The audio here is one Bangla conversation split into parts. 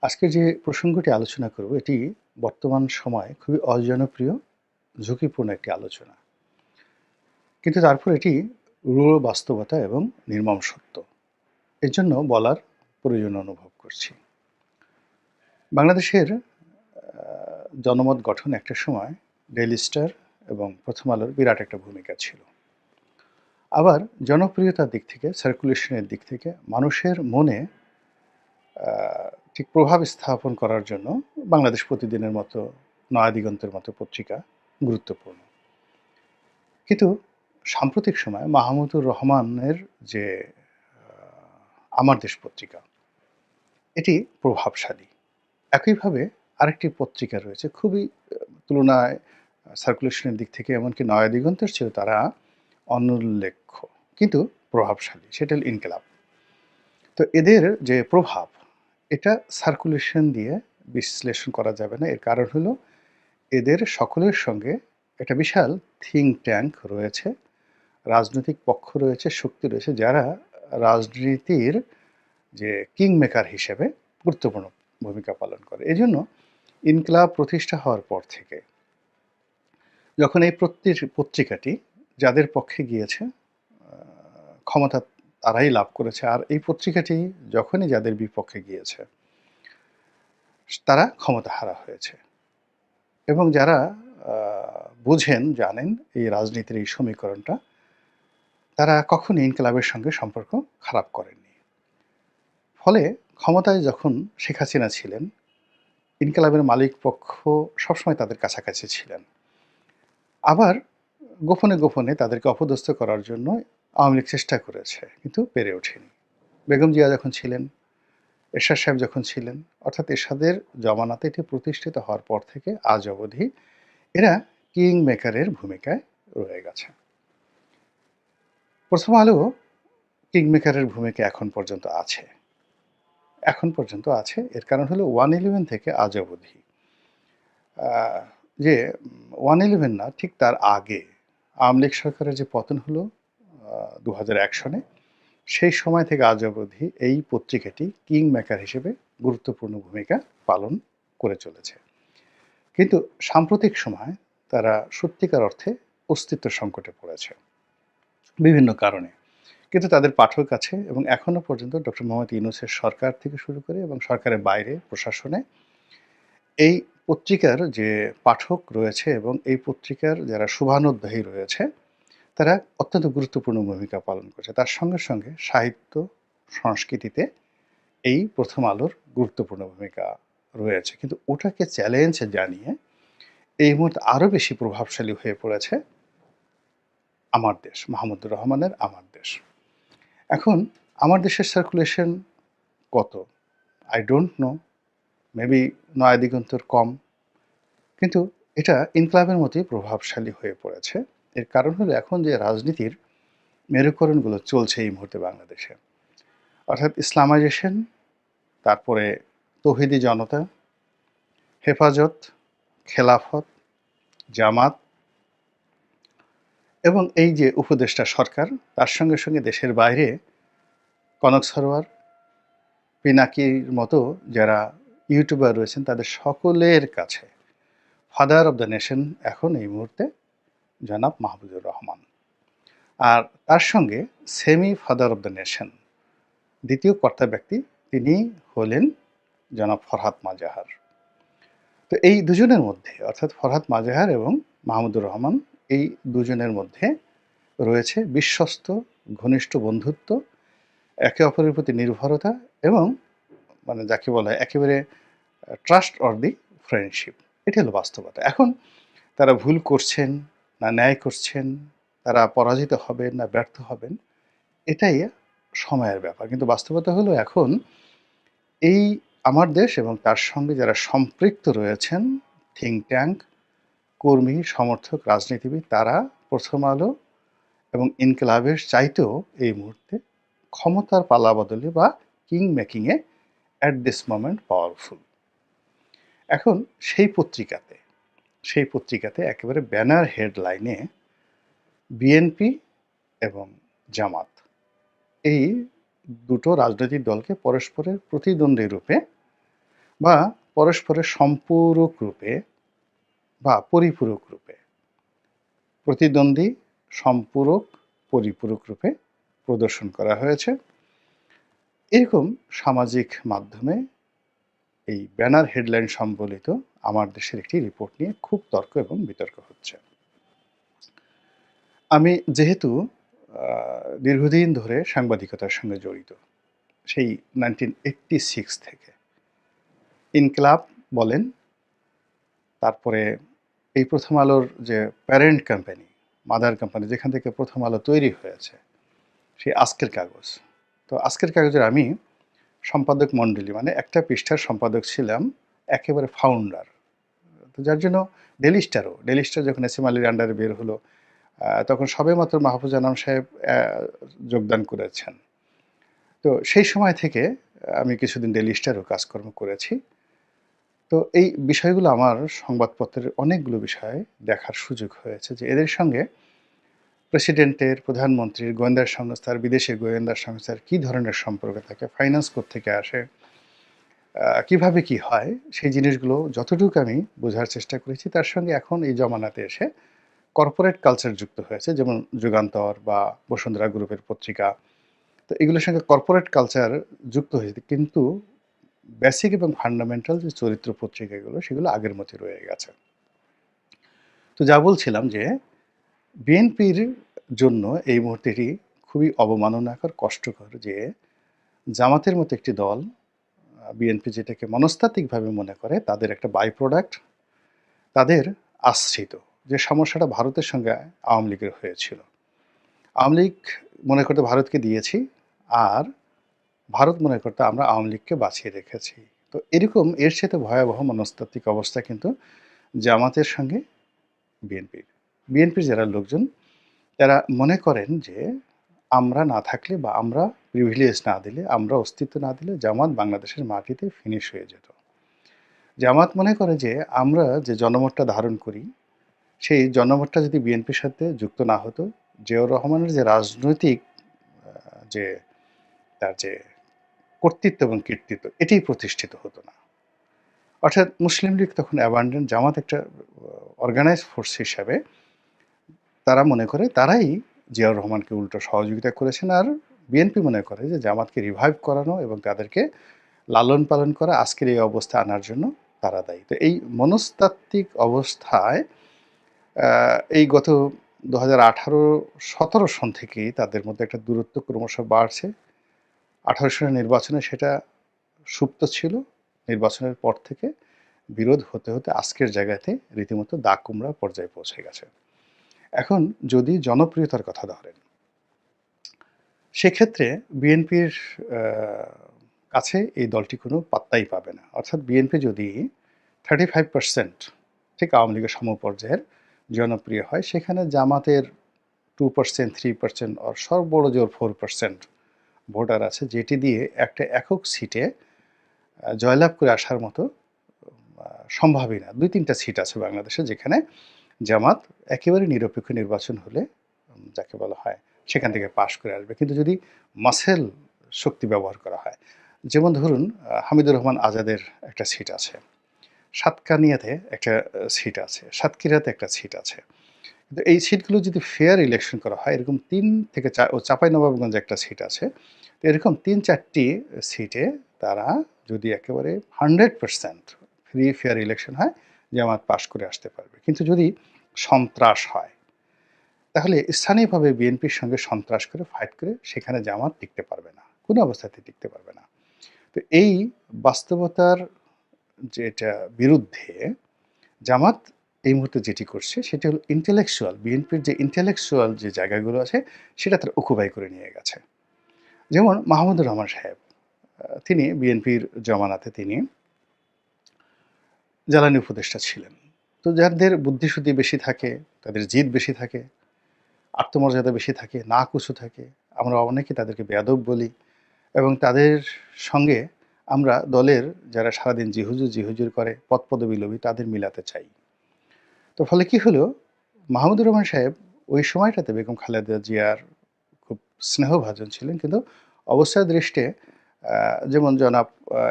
আজকে যে প্রসঙ্গটি আলোচনা করব এটি বর্তমান সময়ে খুবই অজনপ্রিয়, ঝুঁকিপূর্ণ একটি আলোচনা। কিন্তু তারপর এটি রূঢ় বাস্তবতা এবং নির্মম সত্য। এর জন্য বলার প্রয়োজন অনুভব করছি। বাংলাদেশের জনমত গঠন একটা সময় ডেইলি স্টার এবং প্রথম আলোর বিরাট একটা ভূমিকা ছিল। আবার জনপ্রিয়তার দিক থেকে, সার্কুলেশনের দিক থেকে মানুষের মনে ঠিক প্রভাব স্থাপন করার জন্য বাংলাদেশ প্রতিদিনের মতো, নয়াদিগন্তের মতো পত্রিকা গুরুত্বপূর্ণ। কিন্তু সাম্প্রতিক সময়ে মাহমুদুর রহমানের যে আমার দেশ পত্রিকা, এটি প্রভাবশালী। একইভাবে আরেকটি পত্রিকা রয়েছে খুবই তুলনায় সার্কুলেশনের দিক থেকে এমনকি নয়াদিগন্তের চেয়েও তারা অনুল্লেখ্য কিন্তু প্রভাবশালী, সেটা হল ইনকিলাব। তো এদের যে প্রভাব, এটা সার্কুলেশন দিয়ে বিশ্লেষণ করা যাবে না। এর কারণ হলো এদের সকলের সঙ্গে একটা বিশাল থিঙ্ক ট্যাঙ্ক রয়েছে, রাজনৈতিক পক্ষ রয়েছে, শক্তি রয়েছে, যারা রাজনীতির যে কিং মেকার হিসেবে গুরুত্বপূর্ণ ভূমিকা পালন করে। এজন্য ইনকিলাব প্রতিষ্ঠা হওয়ার পর থেকে যখন এই পত্রিকাটি যাদের পক্ষে গিয়েছে, ক্ষমতা তারাই লাভ করেছে, আর এই পত্রিকাটি যখনই যাদের বিপক্ষে গিয়েছে তারা ক্ষমতাহারা হয়েছে। এবং যারা বুঝেন, জানেন এই রাজনীতির এই সমীকরণটা, তারা কখনই ইনকিলাবের সঙ্গে সম্পর্ক খারাপ করেননি। ফলে ক্ষমতায় যখন শেখ হাসিনা ছিলেন, ইনকিলাবের মালিক পক্ষ সবসময় তাদের কাছাকাছি ছিলেন। আবার গোপনে গোপনে তাদেরকে অপদস্থ করার জন্য আওয়ামী লীগ চেষ্টা করেছে, কিন্তু পেরে ওঠেনি। বেগম জিয়া যখন ছিলেন, এরশাদ সাহেব যখন ছিলেন, অর্থাৎ এরশাদের জমানাতে এটি প্রতিষ্ঠিত হওয়ার পর থেকে আজ অবধি এরা কিং মেকারের ভূমিকায় রয়ে গেছে। প্রথম আলো কিং মেকারের ভূমিকা এখন পর্যন্ত আছে। এর কারণ হলো 111 থেকে আজ অবধি যে 111 না, ঠিক তার আগে আওয়ামী লীগ সরকারের যে পতন হলো 2001 সনে, সেই সময় থেকে আজ অবধি এই পত্রিকাটি কিং মেকার হিসেবে গুরুত্বপূর্ণ ভূমিকা পালন করে চলেছে। কিন্তু সাম্প্রতিক সময় তারা সত্যিকার অর্থে অস্তিত্ব সংকটে পড়েছে বিভিন্ন কারণে। কিন্তু তাদের পাঠক আছে এবং এখনো পর্যন্ত ডক্টর মোহাম্মদ ইউনূসের সরকার থেকে শুরু করে এবং সরকারের বাইরে প্রশাসনে এই পত্রিকার যে পাঠক রয়েছে এবং এই পত্রিকার যারা শুভানুধ্যায়ী রয়েছে, তারা অত্যন্ত গুরুত্বপূর্ণ ভূমিকা পালন করছে। তার সঙ্গে সঙ্গে সাহিত্য, সংস্কৃতিতে এই প্রথম আলোর গুরুত্বপূর্ণ ভূমিকা রয়েছে। কিন্তু ওটাকে চ্যালেঞ্জ জানিয়ে এই মুহূর্তে আরও বেশি প্রভাবশালী হয়ে পড়েছে আমার দেশ, মাহমুদুর রহমানের আমার দেশ। এখন আমার দেশের সার্কুলেশন কত? আই ডোন্ট নো, মেবি নয়াদিগন্তর কম, কিন্তু এটা ইনকিলাবের মতোই প্রভাবশালী হয়ে পড়েছে। এর কারণ হলো এখন যে রাজনীতির মেরুকরণগুলো চলছে এই মুহূর্তে বাংলাদেশে, অর্থাৎ ইসলামাইজেশন, তারপরে তৌহিদি জনতা, হেফাজত, খেলাফত, জামাত এবং এই যে উপদেষ্টা সরকার, তার সঙ্গে সঙ্গে দেশের বাইরে কনক সরোয়ার, পিনাকির মতো যারা ইউটিউবার রয়েছেন, তাদের সকলের কাছে ফাদার অব দ্য নেশন এখন এই মুহূর্তে জনাব মাহমুদুর রহমান। আর তার সঙ্গে semi father of the nation দ্বিতীয় কর্তা ব্যক্তি, তিনি হলেন জনাব ফরহাদ মাজাহার। তো এই দুজনের মধ্যে, অর্থাৎ ফরহাদ মাজাহার এবং মাহমুদুর রহমান, এই দুজনের মধ্যে রয়েছে বিশ্বস্ত ঘনিষ্ঠ বন্ধুত্ব, একে অপরের প্রতি নির্ভরতা এবং মানে যাকে বলা হয় একেবারে ট্রাস্ট অর দি ফ্রেন্ডশিপ। এটা হলো বাস্তবতা। এখন তারা ভুল করছেন না ন্যায় করছেন, তারা পরাজিত হবেন না ব্যর্থ হবেন, এটাই সময়ের ব্যাপার। কিন্তু বাস্তবতা হলো এখন এই আমার দেশ এবং তার সঙ্গে যারা সম্পৃক্ত রয়েছেন, থিঙ্ক ট্যাঙ্ক, কর্মী, সমর্থক, রাজনীতিবিদ, তারা প্রথম আলো এবং ইনকিলাবের চাইতেও এই মুহূর্তে ক্ষমতার পালাবদলে বা কিং মেকিংয়ে অ্যাট দিস মোমেন্ট পাওয়ারফুল। এখন সেই পত্রিকাতে একেবারে ব্যানার হেডলাইনে বিএনপি এবং জামাত, এই দুটো রাজনৈতিক দলকে পরস্পরের প্রতিদ্বন্দ্বী রূপে বা পরস্পরের সম্পূরক রূপে বা পরিপূরক রূপে, প্রতিদ্বন্দ্বী, সম্পূরক, পরিপূরক রূপে প্রদর্শন করা হয়েছে। এরকম সামাজিক মাধ্যমে এই ব্যানার হেডলাইন সম্বলিত আমার দেশের একটি রিপোর্ট নিয়ে খুব তর্ক এবং বিতর্ক হচ্ছে। আমি যেহেতু দীর্ঘদিন ধরে সাংবাদিকতার সঙ্গে জড়িত, সেই 1986 থেকে ইনকিলাব বলেন, তারপরে এই প্রথম আলোর যে প্যারেন্ট কোম্পানি, মাদার কোম্পানি, যেখান থেকে প্রথম আলো তৈরি হয়েছে, সেই আজকের কাগজ। তো আজকের কাগজের আমি সম্পাদক মণ্ডলী, মানে একটা পৃষ্ঠার সম্পাদক ছিলাম, একেবারে ফাউন্ডার। তো যার জন্য ডেলি স্টার যখন এস এম আলীর আন্ডারে বের হলো, তখন সবেমাত্র মাহফুজ আনাম সাহেব যোগদান করেছেন। তো সেই সময় থেকে আমি কিছুদিন ডেলি স্টারও কাজকর্ম করেছি। তো এই বিষয়গুলো আমার সংবাদপত্রের অনেকগুলো বিষয় দেখার সুযোগ হয়েছে যে এদের সঙ্গে প্রেসিডেন্টের, প্রধানমন্ত্রীর, গোয়েন্দা সংস্থার, বিদেশি গোয়েন্দা সংস্থার কী ধরনের সম্পর্ক থাকে, ফাইন্যান্স কোত্থেকে আসে, কিভাবে কি হয়, সেই জিনিসগুলো যতটুকু আমি বোঝার চেষ্টা করেছি। তার সঙ্গে এখন এই জমানাতে এসে কর্পোরেট কালচার যুক্ত হয়েছে, যেমন যুগান্তর বা বসুন্ধরা গ্রুপের পত্রিকা। তো এগুলোর সঙ্গে কর্পোরেট কালচার যুক্ত হয়েছে, কিন্তু বেসিক এবং ফান্ডামেন্টাল যে চরিত্র পত্রিকাগুলো, সেগুলো আগের মতোই রয়ে গেছে। তো যা বলছিলাম যে বিএনপির জন্য এই মুহূর্তেটি খুবই অবমাননাকর, কষ্টকর যে জামাতের মতো একটি দল, বিএনপি যেটাকে মনস্তাত্ত্বিকভাবে মনে করে তাদের একটা বাই প্রোডাক্ট, তাদের আশ্রিত, যে সমস্যাটা ভারতের সঙ্গে আওয়ামী লীগের হয়েছিল। আওয়ামী লীগ মনে করতে ভারতকে দিয়েছি, আর ভারত মনে করতে আমরা আওয়ামী লীগকে বাঁচিয়ে রেখেছি। তো এরকম এর সাথে ভয়াবহ মনস্তাত্ত্বিক অবস্থা কিন্তু জামাতের সঙ্গে বিএনপির যারা লোকজন, তারা মনে করেন যে আমরা না থাকলে বা আমরা প্রিভিলেজ না দিলে, আমরা অস্তিত্ব না দিলে জামাত বাংলাদেশের মাটিতে ফিনিশ হয়ে যেত। জামাত মনে করে যে আমরা যে জনমতটা ধারণ করি, সেই জনমতটা যদি বিএনপির সাথে যুক্ত না হতো, জিয়াউর রহমানের যে রাজনৈতিক যে তার যে কর্তৃত্ব এবং কীর্তিত্ব, এটাই প্রতিষ্ঠিত হতো না। অর্থাৎ মুসলিম লীগ তখন অ্যাবান্ডেন্ট, জামাত একটা অর্গানাইজড ফোর্স হিসাবে তারা মনে করে তারাই জিয়াউর রহমানকে উল্টো সহযোগিতা করেছেন, আর বিএনপি মনে করে যে জামাতকে রিভাইভ করানো এবং তাদেরকে লালন পালন করা, আজকের এই অবস্থা আনার জন্য তারা দায়ী। তো এই মনস্তাত্ত্বিক অবস্থায় এই গত 2018-17 সন থেকেই তাদের মধ্যে একটা দূরত্ব ক্রমশ বাড়ছে। 18 সনের নির্বাচনে সেটা সুপ্ত ছিল, নির্বাচনের পর থেকে বিরোধ হতে হতে আজকের জায়গাতে রীতিমতো দাগ কুমড়া পর্যায়ে পৌঁছে গেছে। এখন যদি জনপ্রিয়তার কথা ধরেন, সেক্ষেত্রে বিএনপির কাছে এই দলটি কোনো পাত্তাই পাবে না। অর্থাৎ বিএনপি যদি 35% ঠিক আওয়ামী লীগের সমপর্যায়ের জনপ্রিয় হয়, সেখানে জামাতের 2%, 3% আর সর্ববড় জোর 4% ভোটার আছে, যেটি দিয়ে একটা একক সিটে জয়লাভ করে আসার মতো সম্ভাবই না। 2-3টা সিট আছে বাংলাদেশে যেখানে জামাত একেবারে নিরপেক্ষ নির্বাচন হলে, যাকে বলা হয়, সেখান থেকে পাশ করে আসবে। কিন্তু যদি মাসেল শক্তি ব্যবহার করা হয়, যেমন ধরুন হামিদুর রহমান আজাদের একটা সিট আছে, সাতকানিয়াতে একটা সিট আছে, সাতক্ষীরাতে একটা সিট আছে। কিন্তু এই সিটগুলো যদি ফেয়ার ইলেকশন করা হয়, এরকম 3 থেকে 4, ও চাঁপাইনবাবগঞ্জে একটা সিট আছে, তো এরকম 3-4টি সিটে তারা যদি একেবারে 100% ফ্রি ফেয়ার ইলেকশন হয়, জামাত পাশ করে আসতে পারবে। কিন্তু যদি সন্ত্রাস হয়, তাহলে স্থানীয়ভাবে বিএনপির সঙ্গে সন্ত্রাস করে ফাইট করে সেখানে জামাত টিকতে পারবে না, কোনো অবস্থাতেই টিকতে পারবে না। তো এই বাস্তবতার যেটা বিরুদ্ধে জামাত এই মুহূর্তে যেটি করছে, সেটি হলো ইন্টেলেকচুয়াল, বিএনপির যে ইন্টেলেকচুয়াল যে জায়গাগুলো আছে সেটা তারা অকুপাই করে নিয়ে গেছে। যেমন মাহমুদুর রহমান সাহেব, তিনি বিএনপির জমানাতে তিনি জ্বালানি উপদেষ্টা ছিলেন। তো যাদের বুদ্ধিশুদ্ধি বেশি থাকে, তাদের জিদ বেশি থাকে, আত্মমর্যাদা বেশি থাকে, নাকুচু থাকে, আমরা অনেকে তাদেরকে বেয়াদব বলি, এবং তাদের সঙ্গে আমরা দলের যারা সারাদিন জিহুজুর করে, পদপদবী লোভী, তাদের মিলাতে চাই। তো ফলে কি হলো, মাহমুদুর রহমান সাহেব ওই সময়টাতে বেগম খালেদা জিয়ার খুব স্নেহভাজন ছিলেন, কিন্তু অবস্থার দৃষ্টে যেমন জনাব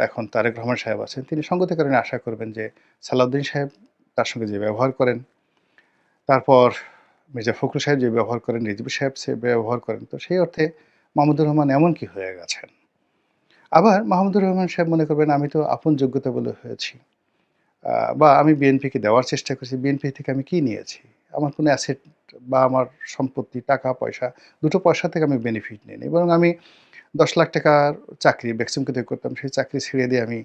এখন তারেক রহমান সাহেব আছেন, তিনি সঙ্গত কারণে আশা করবেন যে সালাউদ্দিন সাহেব তার সঙ্গে যে ব্যবহার করেন, তারপর মির্জা ফখরুল সাহেব যে ব্যবহার করেন, রিজভী সাহেব সে ব্যবহার করেন, তো সেই অর্থে মাহমুদুর রহমান এমন কি হয়ে গেছেন। আবার মাহমুদুর রহমান সাহেব মনে করবেন আমি তো আপন যোগ্যতা বলে হয়েছি, বা আমি বিএনপিকে দেওয়ার চেষ্টা করেছি, বিএনপি থেকে আমি কি নিয়েছি? আমার কোনো অ্যাসেট বা আমার সম্পত্তি, টাকা-পয়সা, দুটো পয়সা থেকে আমি বেনিফিট নিইনি। বরং আমি ৳১০,০০,০০০ চাকরি বেক্সিমকো থেকে করতাম। সেই চাকরি ছেড়ে দিয়ে আমি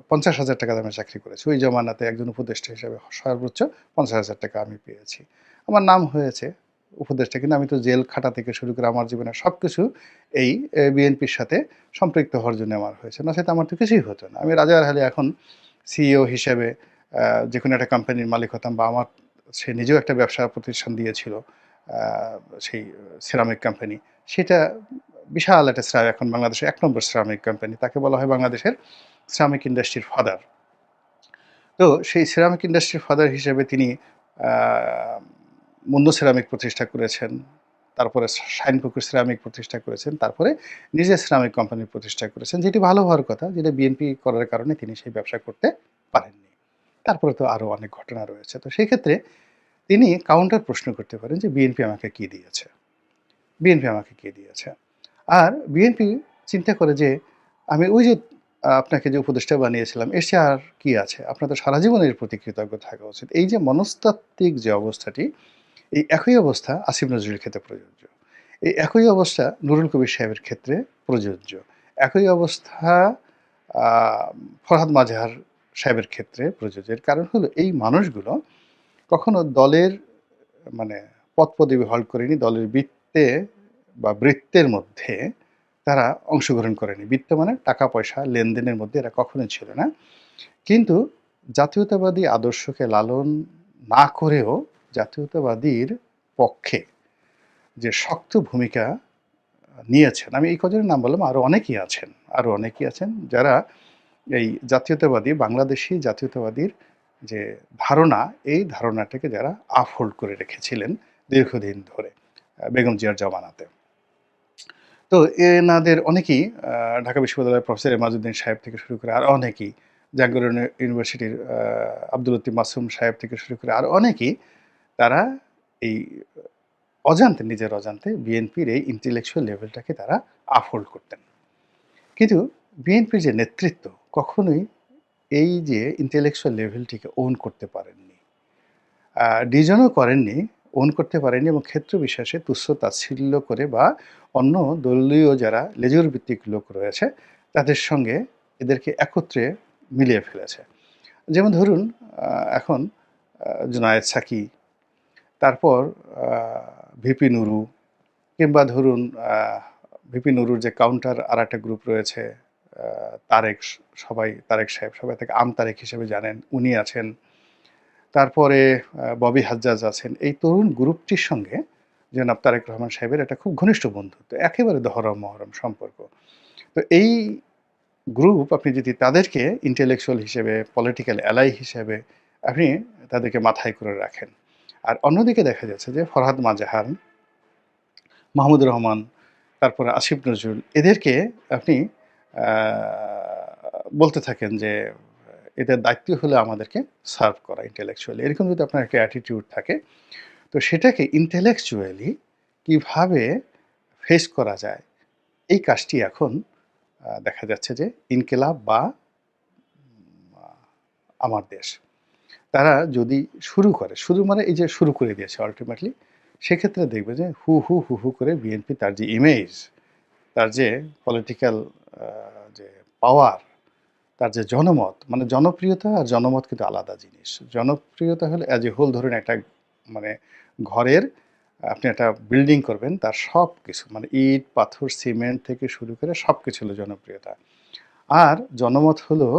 ৳৫০,০০০ দামের চাকরি করেছি। ওই জমানাতে একজন উপদেষ্টা হিসেবে সর্বোচ্চ ৳৫০,০০০ আমি পেয়েছি। আমার নাম হয়েছে উপদেষ্টা, কিন্তু আমি তো জেল খাটা থেকে শুরু করে আমার জীবনের সবকিছু এই বিএনপির সাথে সম্পৃক্ত হওয়ার জন্য আমার হয়েছে। নচেত আমার তো কিছুই হতো না। আমি রাজার হালে এখন সিইও হিসেবে যেকোনো একটা কোম্পানির মালিক হতাম, বা আমার সে নিজেও একটা ব্যবসা প্রতিষ্ঠান দিয়েছিল, আ সেই সিরামিক কোম্পানি। সেটা বিশাল একটা এখন বাংলাদেশের ১ নম্বর সিরামিক কোম্পানি। তাকে বলা হয় বাংলাদেশের সিরামিক ইন্ডাস্ট্রির ফাদার। তো সেই সিরামিক ইন্ডাস্ট্রির ফাদার হিসেবে তিনি আ মুন্ডু সিরামিক প্রতিষ্ঠা করেছেন। তারপরে শাইনপুকুর সিরামিক প্রতিষ্ঠা করেছেন। তারপরে নিজের সিরামিক কোম্পানি প্রতিষ্ঠা করেছেন। যেটি ভালো হওয়ার কথা, যেটা বিএনপি করার কারণে তিনি সেই ব্যবসা করতে পারেননি। তারপরে তো আরো অনেক ঘটনা রয়েছে। তো সেই ক্ষেত্রে তিনি কাউন্টার প্রশ্ন করতে পারেন যে বিএনপি আমাকে কি দিয়েছে? বিএনপি আমাকে কি দিয়েছে? আর বিএনপি চিন্তা করে যে আমি ওই যে আপনাকে যে উপদেষ্টা বানিয়েছিলাম, এর চেয়ে আর কি আছে? আপনার তো সারা জীবন এর প্রতি কৃতজ্ঞ থাকা উচিত। এই যে মনস্তাত্ত্বিক যে অবস্থাটি, এই একই অবস্থা আসিফ নজরুলের ক্ষেত্রে প্রযোজ্য। এই একই অবস্থা নুরুল কবির সাহেবের ক্ষেত্রে প্রযোজ্য। একই অবস্থা আ ফরহাদ মাজহার সাহেবের ক্ষেত্রে প্রযোজ্য। এর কারণ হলো এই মানুষগুলো কখনো দলের মানে পদ-পদবি হল করেনি, দলের বৃত্তের মধ্যে তারা অংশগ্রহণ করেনি। বৃত্ত মানে টাকা-পয়সা লেনদেনের মধ্যে এরা কখনোই ছিল না। কিন্তু জাতীয়তাবাদী আদর্শকে লালন না করেও জাতীয়তাবাদীর পক্ষে যে শক্ত ভূমিকা নিয়েছেন, আমি এই কজনের নাম বললাম, আরো অনেকেই আছেন যারা এই জাতীয়তাবাদী, বাংলাদেশী জাতীয়তাবাদীর যে ধারণা, এই ধারণাটাকে যারা আপহোল্ড করে রেখেছিলেন দীর্ঘদিন ধরে বেগম জিয়ার জমানাতে। তো এনাদের অনেকেই ঢাকা বিশ্ববিদ্যালয়ের প্রফেসর এমাজউদ্দিন সাহেব থেকে শুরু করে আরো অনেকেই, জাহাঙ্গীর ইউনিভার্সিটির আব্দুল লতিফ মাসুম সাহেব থেকে শুরু করে আরো অনেকেই, তারা এই নিজের অজান্তে বিএনপির এই ইন্টেলেকচুয়াল লেভেলটাকে তারা আপহোল্ড করতেন। কিন্তু বিএনপির যে নেতৃত্ব কখনোই এই যে ইন্টেলেকচুয়াল লেভেলটিকে ওন করতে পারেননি। ডিজনও করেননি, ওন করতে পারেননি, এবং ক্ষেত্র বিশেষে তুচ্ছ-তাচ্ছিল্য করে বা অন্য দলীয় যারা লেজুর ভিত্তিক লোক রয়েছে তাদের সঙ্গে এদেরকে একত্রে মিলিয়ে ফেলেছে। যেমন ধরুন এখন জুনায়েদ সাকি, তারপর আ ভিপি নুরু, কিংবা ধরুন ভিপি নুরুর যে কাউন্টার আরেকটা গ্রুপ রয়েছে, আ তারেক তারেক সাহেব, সবাই তাকে তারেক হিসেবে জানেন, উনি আছেন। তারপরে ববি হাজ্জাজ আছেন। এই তরুণ গ্রুপটির সঙ্গে জনাব তারেক রহমান সাহেবের একটা খুব ঘনিষ্ঠ বন্ধুত্ব। একেবারে দহরম-মহরম সম্পর্ক। তো এই গ্রুপ, আপনি যদি তাদেরকে ইন্টেলেকচুয়াল হিসেবে, পলিটিক্যাল অ্যালাই হিসেবে আপনি তাদেরকে মাথায় করে রাখেন। আর অন্যদিকে দেখা যাচ্ছে যে ফরহাদ মাজাহান, মাহমুদুর রহমান, তারপরে আসিফ নজরুল, এদেরকে আপনি আ বলতে থাকেন যে এদের দায়িত্ব হলো আমাদেরকে সার্ভ করা ইন্টেলেকচুয়ালি। এরকম যদি আপনার একটা অ্যাটিটিউড থাকে, তো সেটাকে ইন্টেলেকচুয়ালি কিভাবে ফেস করা যায়, এই কাজটি এখন দেখা যাচ্ছে যে ইনকিলাব বা আ আমার দেশ, তারা যদি শুরু মানে এই যে শুরু করে দিয়েছে আল্টিমেটলি, সেক্ষেত্রে দেখবে যে হু, হু করে বিএনপি তার যে ইমেজ, তার যে পলিটিক্যাল আ যে পাওয়ার, তার যে জনমত, মানে জনপ্রিয়তা আর জনমত কিন্তু আলাদা জিনিস। জনপ্রিয়তা হলো অ্যাজ এ হোল, ধরুন একটা মানে ঘরের আপনি একটা বিল্ডিং করবেন, তার সবকিছু মানে ইট, পাথর, সিমেন্ট থেকে শুরু করে সবকিছু হলো জনপ্রিয়তা। আর জনমত হলো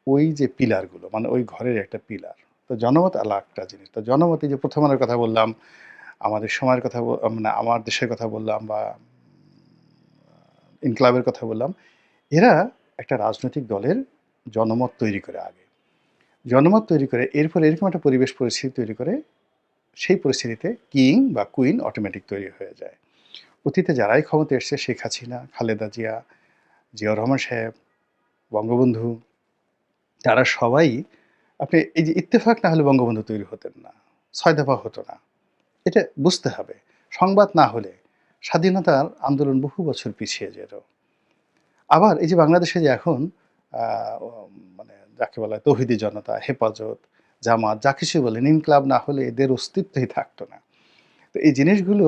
ওই যে পিলারগুলো, মানে ওই ঘরের একটা পিলার। তো জনমত আরেকটা জিনিস। তো জনমত, এই যে প্রথম আলোর কথা বললাম, আমাদের সময়ের কথা মানে আমার দেশের কথা বললাম, বা ইনকিলাবের কথা বললাম। এরা একটা রাজনৈতিক দলের জনমত তৈরি করে আগে। জনমত তৈরি করে এরপরে এরকম একটা পরিবেশ পরিস্থিতি তৈরি করে, সেই পরিস্থিতিতে কিং বা কুইন অটোমেটিক তৈরি হয়ে যায়। অতীতে যারাই ক্ষমতায় এসছে, শেখ হাসিনা, খালেদা জিয়া, জিয়াউর রহমান সাহেব, বঙ্গবন্ধু, তারা সবাই আপনি এই যে ইত্তেফাক না হলে বঙ্গবন্ধু তৈরি হতেন না। ৬ দফা হতো না। এটা বুঝতে হবে। সংবাদ না হলে স্বাধীনতার আন্দোলন বহু বছর পিছিয়ে যেত। আবার এই যে বাংলাদেশে যে এখন আ ও মানে যাকে বলা হয় তৌহিদি জনতা, হেফাজত, জামাত যা কিছুই বলেন ইনকিলাব না হলে এদের অস্তিত্বই থাকতো না। তো এই জিনিসগুলো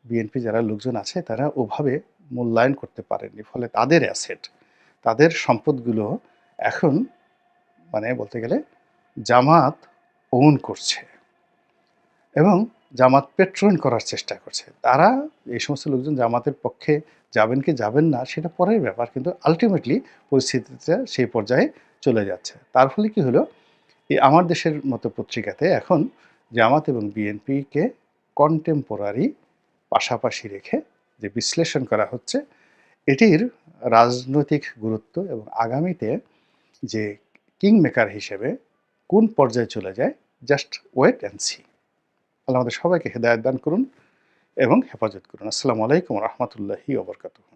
বিএনপি যারা লোকজন আছে তারা ওভাবে মূল্যায়ন করতে পারেননি। ফলে তাদের অ্যাসেট, তাদের সম্পদগুলো এখন মানে বলতে গেলে জামাত ওন করছে এবং জামাত পেট্রন করার চেষ্টা করছে। তারা এই সমস্ত লোকজন জামাতের পক্ষে যাবেন কি যাবেন না সেটা পরের ব্যাপার। কিন্তু আল্টিমেটলি পরিস্থিতিটা সেই পর্যায়ে চলে যাচ্ছে। তার ফলে কি হলো? এই আমার দেশের মতো পত্রিকাতে এখন জামাত এবং বিএনপিকে কন্টেম্পোরারি পাশাপাশি রেখে যে বিশ্লেষণ করা হচ্ছে, এটির রাজনৈতিক গুরুত্ব এবং আগামীতে যে কিং মেকার হিসেবে কোন পর্যায়ে চলে যায়, জাস্ট ওয়েট অ্যান্ড সি। আল্লাহ আমাদের সবাইকে হেদায়েত দান করুন এবং হেফাজত করুন। আসসালামু আলাইকুম ওয়া রাহমাতুল্লাহি ওয়া বারাকাতুহু।